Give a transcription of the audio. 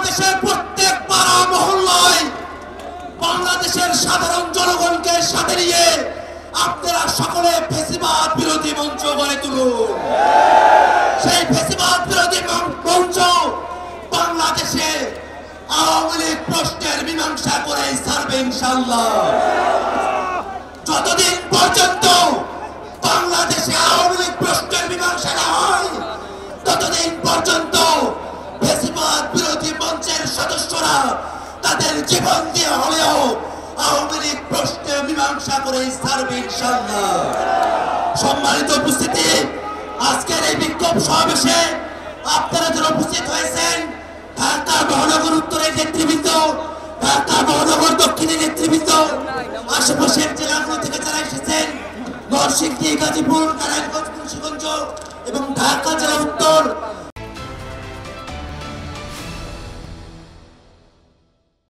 বাংলাদেশের প্রত্যেক পাড়া মহল্লায় বাংলাদেশের সাধারণ জনগণকে সাথে নিয়ে আপনারা সকলে ফ্যাসিবাদ বিরোধী মঞ্চ গড়ে তুলুন। সেই ফ্যাসিবাদ বিরোধী মঞ্চ বাংলাদেশে আওয়ামী লীগ প্রশ্নের মীমাংসা করে ছাড়বে ইনশাআল্লাহ। যতদিন পর্যন্ত বাংলাদেশে আওয়ামী লীগ প্রশ্নের মীমাংসা না হয় ততদিন পর্যন্ত ফ্যাসিবাদ বিরোধী মঞ্চের সদস্যরা তাদের জীবন দিয়ে হলেও আওয়ামী লীগ প্রশ্নে মীমাংসা করে ছাড়বে ইনশাআল্লাহ। সম্মানিত উপস্থিতি, আজকের এই বিক্ষোভ সমাবেশে আপনারা যারা উপস্থিত হয়েছেন, ঢাকা মহানগর উত্তরের নেতৃবৃন্দ, ঢাকা মহানগর দক্ষিণের নেতৃবৃন্দ, আশেপাশের জেলাগুলো থেকে যারা এসেছেন, নরসিংদী, গাজীপুর, নারায়ণগঞ্জ, মুন্সিগঞ্জ এবং ঢাকা জেলা উত্তর